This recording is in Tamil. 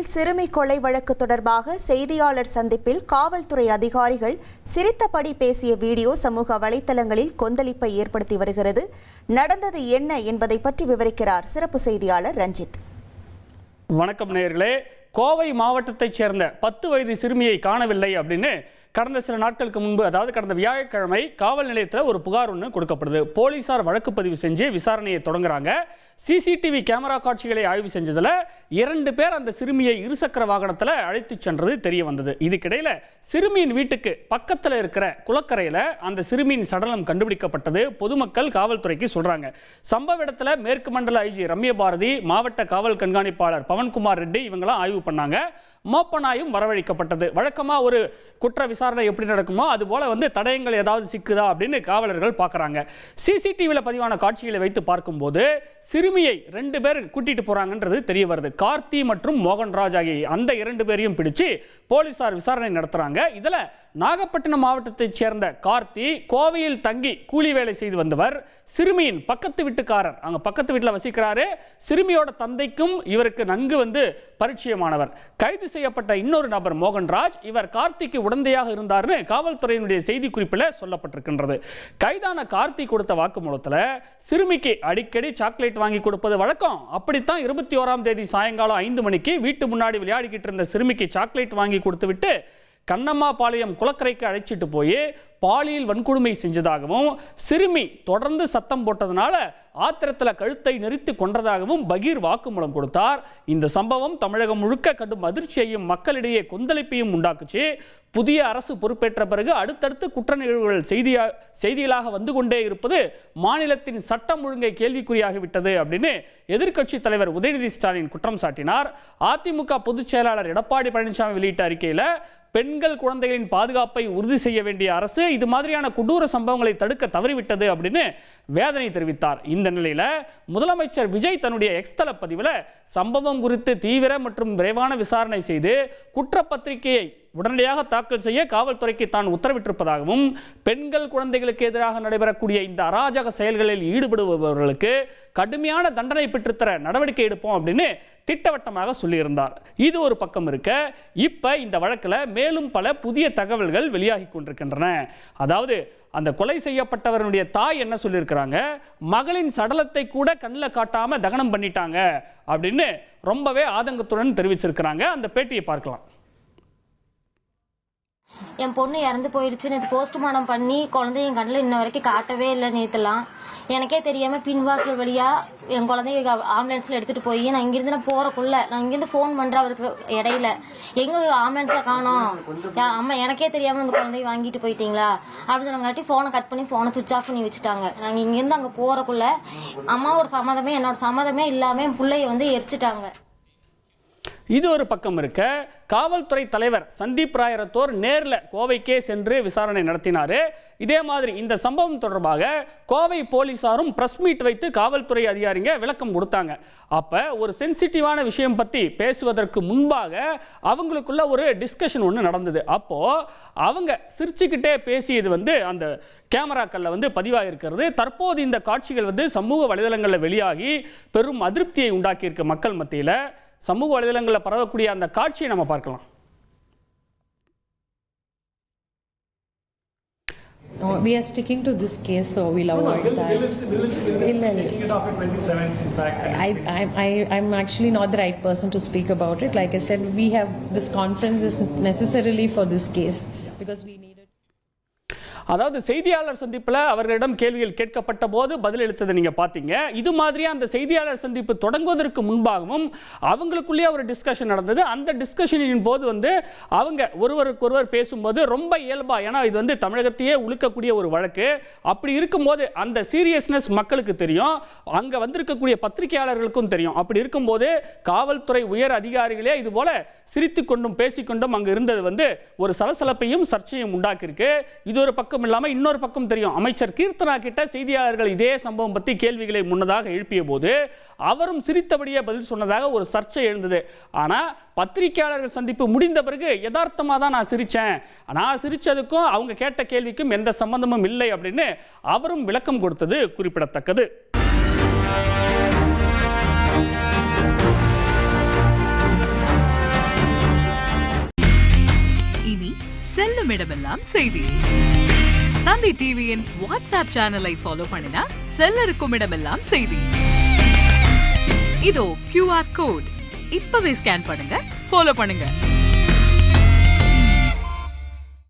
கோவையில் சிறுமி கொலை வழக்கு தொடர்பாக செய்தியாளர் சந்திப்பில் காவல்துறை அதிகாரிகள் சிரித்தபடி பேசிய வீடியோ சமூக வலைதளங்களில் கொந்தளிப்பை ஏற்படுத்தி வருகிறது. நடந்தது என்ன என்பதை பற்றி விவரிக்கிறார் சிறப்பு செய்தியாளர் ரஞ்சித். வணக்கம் நேயர்களே. கோவை மாவட்டத்தைச் சேர்ந்த 10 வயது சிறுமியை காணவில்லை அப்படின்னு கடந்த சில நாட்களுக்கு முன்பு, அதாவது கடந்த வியாழக்கிழமை காவல் நிலையத்தில் ஒரு புகார் ஒன்று கொடுக்கப்படுது. போலீசார் வழக்கு பதிவு செஞ்சு விசாரணையை தொடங்குறாங்க. சிசிடிவி கேமரா காட்சிகளை ஆய்வு செஞ்சதில் 2 பேர் அந்த சிறுமியை இருசக்கர வாகனத்தில் அழைத்து சென்றது தெரிய வந்தது. இதுக்கிடையில் சிறுமியின் வீட்டுக்கு பக்கத்தில் இருக்கிற குளக்கரையில் அந்த சிறுமியின் சடலம் கண்டுபிடிக்கப்பட்டது. பொதுமக்கள் காவல்துறைக்கு சொல்றாங்க. சம்பவ இடத்துல மேற்கு மண்டல ஐஜி ரம்யா பாரதி, மாவட்ட காவல் கண்காணிப்பாளர் பவன்குமார் ரெட்டி இவங்களாம் ஆய்வு பண்ணாங்க. மோப்பனாயும் வரவழைக்கப்பட்டது. வழக்கமாக ஒரு குற்ற விசாரணை எப்படி நடக்குமோ அதுபோல தடயங்கள் ஏதாவது சிக்குதா அப்படின்னு காவலர்கள் பார்க்குறாங்க. சிசிடிவியில் பதிவான காட்சிகளை வைத்து பார்க்கும்போது சிறுமியை 2 பேர் கூட்டிட்டு போறாங்கன்றது தெரிய வருது. கார்த்தி மற்றும் மோகன்ராஜ் ஆகிய அந்த 2 பேரையும் பிடிச்சு போலீசார் விசாரணை நடத்துறாங்க. இதில் நாகப்பட்டினம் மாவட்டத்தைச் சேர்ந்த கார்த்தி கோவையில் தங்கி கூலி வேலை செய்து வந்தவர். சிறுமியின் பக்கத்து வீட்டுக்காரர், அங்கே பக்கத்து வீட்டில் வசிக்கிறாரு. சிறுமியோட தந்தைக்கும் இவருக்கு நன்கு பரிச்சயமானவர். கைது செய்யப்பட்ட இன்னொரு நபர் மோகன்ராஜ், இவர் கார்த்திக்கு உடந்தையாக இருந்தார்னு காவல்துறையினுடைய செய்தி குறிப்பில் சொல்லப்பட்டிருக்கின்றது. கைதான கார்த்தி கொடுத்த வாக்குமூலத்தில் சிறுமிக்கு அடிக்கடி சாக்லேட் வாங்கி கொடுப்பது வழக்கம். அப்படித்தான் 21ஆம் தேதி சாயங்காலம் 5 மணிக்கு வீட்டு முன்னாடி விளையாடிக்கிட்டு இருந்த சிறுமிக்கு சாக்லேட் வாங்கி கொடுத்து விட்டு கண்ணம்மா பாளையம் குளக்கரைக்கு அழைச்சிட்டு போய் பாலியல் வன்கொடுமை செஞ்சதாகவும், சிறுமி தொடர்ந்து சத்தம் போட்டதனால ஆத்திரத்தில் கழுத்தை நெரித்து கொன்றதாகவும் பகீர் வாக்குமூலம் கொடுத்தார். இந்த சம்பவம் தமிழகம் முழுக்க கடும் அதிர்ச்சியையும் மக்களிடையே கொந்தளிப்பையும் உண்டாக்குச்சு. புதிய அரசு பொறுப்பேற்ற பிறகு அடுத்தடுத்து குற்ற நிகழ்வுகள் செய்திகளாக வந்து கொண்டே இருப்பது மாநிலத்தின் சட்டம் ஒழுங்கை கேள்விக்குறியாகிவிட்டது அப்படின்னு எதிர்க்கட்சி தலைவர் உதயநிதி ஸ்டாலின் குற்றம் சாட்டினார். அதிமுக பொதுச் செயலாளர் எடப்பாடி பழனிசாமி வெளியிட்ட அறிக்கையில் பெண்கள் குழந்தைகளின் பாதுகாப்பை உறுதி செய்ய வேண்டிய அரசு இது மாதிரியான கொடூர சம்பவங்களை தடுக்க தவறிவிட்டது அப்படின்னு வேதனை தெரிவித்தார். இந்த நிலையில் முதலமைச்சர் விஜய் தன்னுடைய எக்ஸ் தள பதிவில் சம்பவம் குறித்து தீவிர மற்றும் விரைவான விசாரணை செய்து குற்றப்பத்திரிகையை உடனடியாக தாக்கல் செய்ய காவல்துறைக்கு தான் உத்தரவிட்டிருப்பதாகவும், பெண்கள் குழந்தைகளுக்கு எதிராக நடைபெறக்கூடிய இந்த அராஜக செயல்களில் ஈடுபடுபவர்களுக்கு கடுமையான தண்டனை பெற்றுத்தர நடவடிக்கை எடுப்போம் அப்படின்னு திட்டவட்டமாக சொல்லியிருந்தார். இது ஒரு பக்கம் இருக்க, இப்ப இந்த வழக்கில் மேலும் பல புதிய தகவல்கள் வெளியாகி கொண்டிருக்கின்றன. அதாவது அந்த கொலை செய்யப்பட்டவருடைய தாய் என்ன சொல்லியிருக்கிறாங்க, மகளின் சடலத்தை கூட கண்ணில் காட்டாம தகனம் பண்ணிட்டாங்க அப்படின்னு ரொம்பவே ஆதங்கத்துடன் தெரிவிச்சிருக்கிறாங்க. அந்த பேட்டியை பார்க்கலாம். என் பொண்ணு இறந்து போயிடுச்சு. நேற்று போஸ்ட்மார்ட்டம் பண்ணி குழந்தைய என் கண்ணில் இன்ன வரைக்கும் காட்டவே இல்லை. நேற்றுலாம் எனக்கே தெரியாம பின்வாசல் வழியா என் குழந்தைய ஆம்புலன்ஸ்ல எடுத்துட்டு போய் நான் இங்கிருந்து போறக்குள்ள நான் இங்கிருந்து போன் பண்றேன் அவருக்கு. இடையில எங்க ஆம்புலன்ஸை காணோம், அம்மா எனக்கே தெரியாம அந்த குழந்தைய வாங்கிட்டு போயிட்டீங்களா அப்படின்னு சொன்னாங்காட்டி போனை கட் பண்ணி போனை சுவிச் ஆஃப் பண்ணி வச்சுட்டாங்க. நாங்க இங்கிருந்து அங்க போறக்குள்ள அம்மா ஒரு சம்மதமே என்னோட சம்மதமே இல்லாம என் பிள்ளைய எரிச்சிட்டாங்க. இது ஒரு பக்கம் இருக்க, காவல்துறை தலைவர் சந்தீப் ராய் ரத்தோர் நேரில் கோவைக்கே சென்று விசாரணை நடத்தினார். இதே மாதிரி இந்த சம்பவம் தொடர்பாக கோவை போலீசாரும் பிரஸ் மீட் வைத்து காவல்துறை அதிகாரிங்க விளக்கம் கொடுத்தாங்க. அப்போ ஒரு சென்சிட்டிவான விஷயம் பற்றி பேசுவதற்கு முன்பாக அவங்களுக்குள்ள ஒரு டிஸ்கஷன் ஒன்று நடந்தது. அப்போது அவங்க சிரிச்சுக்கிட்டே பேசியது அந்த கேமராக்களில் பதிவாகிருக்கிறது. தற்போது இந்த காட்சிகள் சமூக வலைதளங்களில் வெளியாகி பெரும் அதிருப்தியை உண்டாக்கியிருக்கு மக்கள் மத்தியில். சமூக வலைதளங்களில் பரவக்கூடிய அந்த காட்சியை நம்ம பார்க்கலாம். We are sticking to this case, so we'll avoid that. I'm actually not the right person to speak about it. Like I said, we have this conference is necessarily for this case because we need. அதாவது செய்தியாளர் சந்திப்பில் அவர்களிடம் கேள்விகள் கேட்கப்பட்ட போது பதிலளித்ததை நீங்கள் பார்த்தீங்க. இது மாதிரியே அந்த செய்தியாளர் சந்திப்பு தொடங்குவதற்கு முன்பாகவும் அவங்களுக்குள்ளேயே ஒரு டிஸ்கஷன் நடந்தது. அந்த டிஸ்கஷனின் போது அவங்க ஒருவருக்கொருவர் பேசும்போது ரொம்ப இயல்பா, ஏன்னா இது தமிழகத்தையே உழுக்கக்கூடிய ஒரு வழக்கு. அப்படி இருக்கும்போது அந்த சீரியஸ்னஸ் மக்களுக்கு தெரியும், அங்கே வந்திருக்கக்கூடிய பத்திரிகையாளர்களுக்கும் தெரியும். அப்படி இருக்கும்போது காவல்துறை உயர் அதிகாரிகளே இது போல சிரித்து கொண்டும் பேசிக்கொண்டும் அங்கே இருந்தது ஒரு சலசலப்பையும் சர்ச்சையும் உண்டாக்கியிருக்கு. இது ஒரு பக்கம் இல்லாமல் இன்னொரு பக்கம் தெரியும், அமைச்சர் கீர்த்தனா கிட்ட செய்தியாளர்கள் இதே சம்பவம் பற்றி கேள்விகளை முன்னதாக எழுப்பிய போது அவரும் சிரித்தபடியே பதில் சொன்னதாக ஒரு சர்ச்சை எழுந்தது. ஆனால் பத்திரிகையாளர்கள் சந்திப்பு முடிந்த பிறகு யதார்த்தமாக தான் நான் சிரித்தேன், நான் சிரித்ததுக்கும் அவங்க கேட்ட கேள்விக்கும் எந்த சம்பந்தமும் இல்லை அப்படின்னு அவரும் விளக்கம் கொடுத்தது குறிப்பிடத்தக்கது. சொல்லும் இடமெல்லாம் செய்தி. தந்தி டிவியின் வாட்ஸ்அப் சேனலை ஃபாலோ பண்ணினா செல்லருக்கும் இடமெல்லாம் செய்தி. இதோ QR கோட் இப்பவே ஸ்கேன் பண்ணுங்க, ஃபாலோ பண்ணுங்க.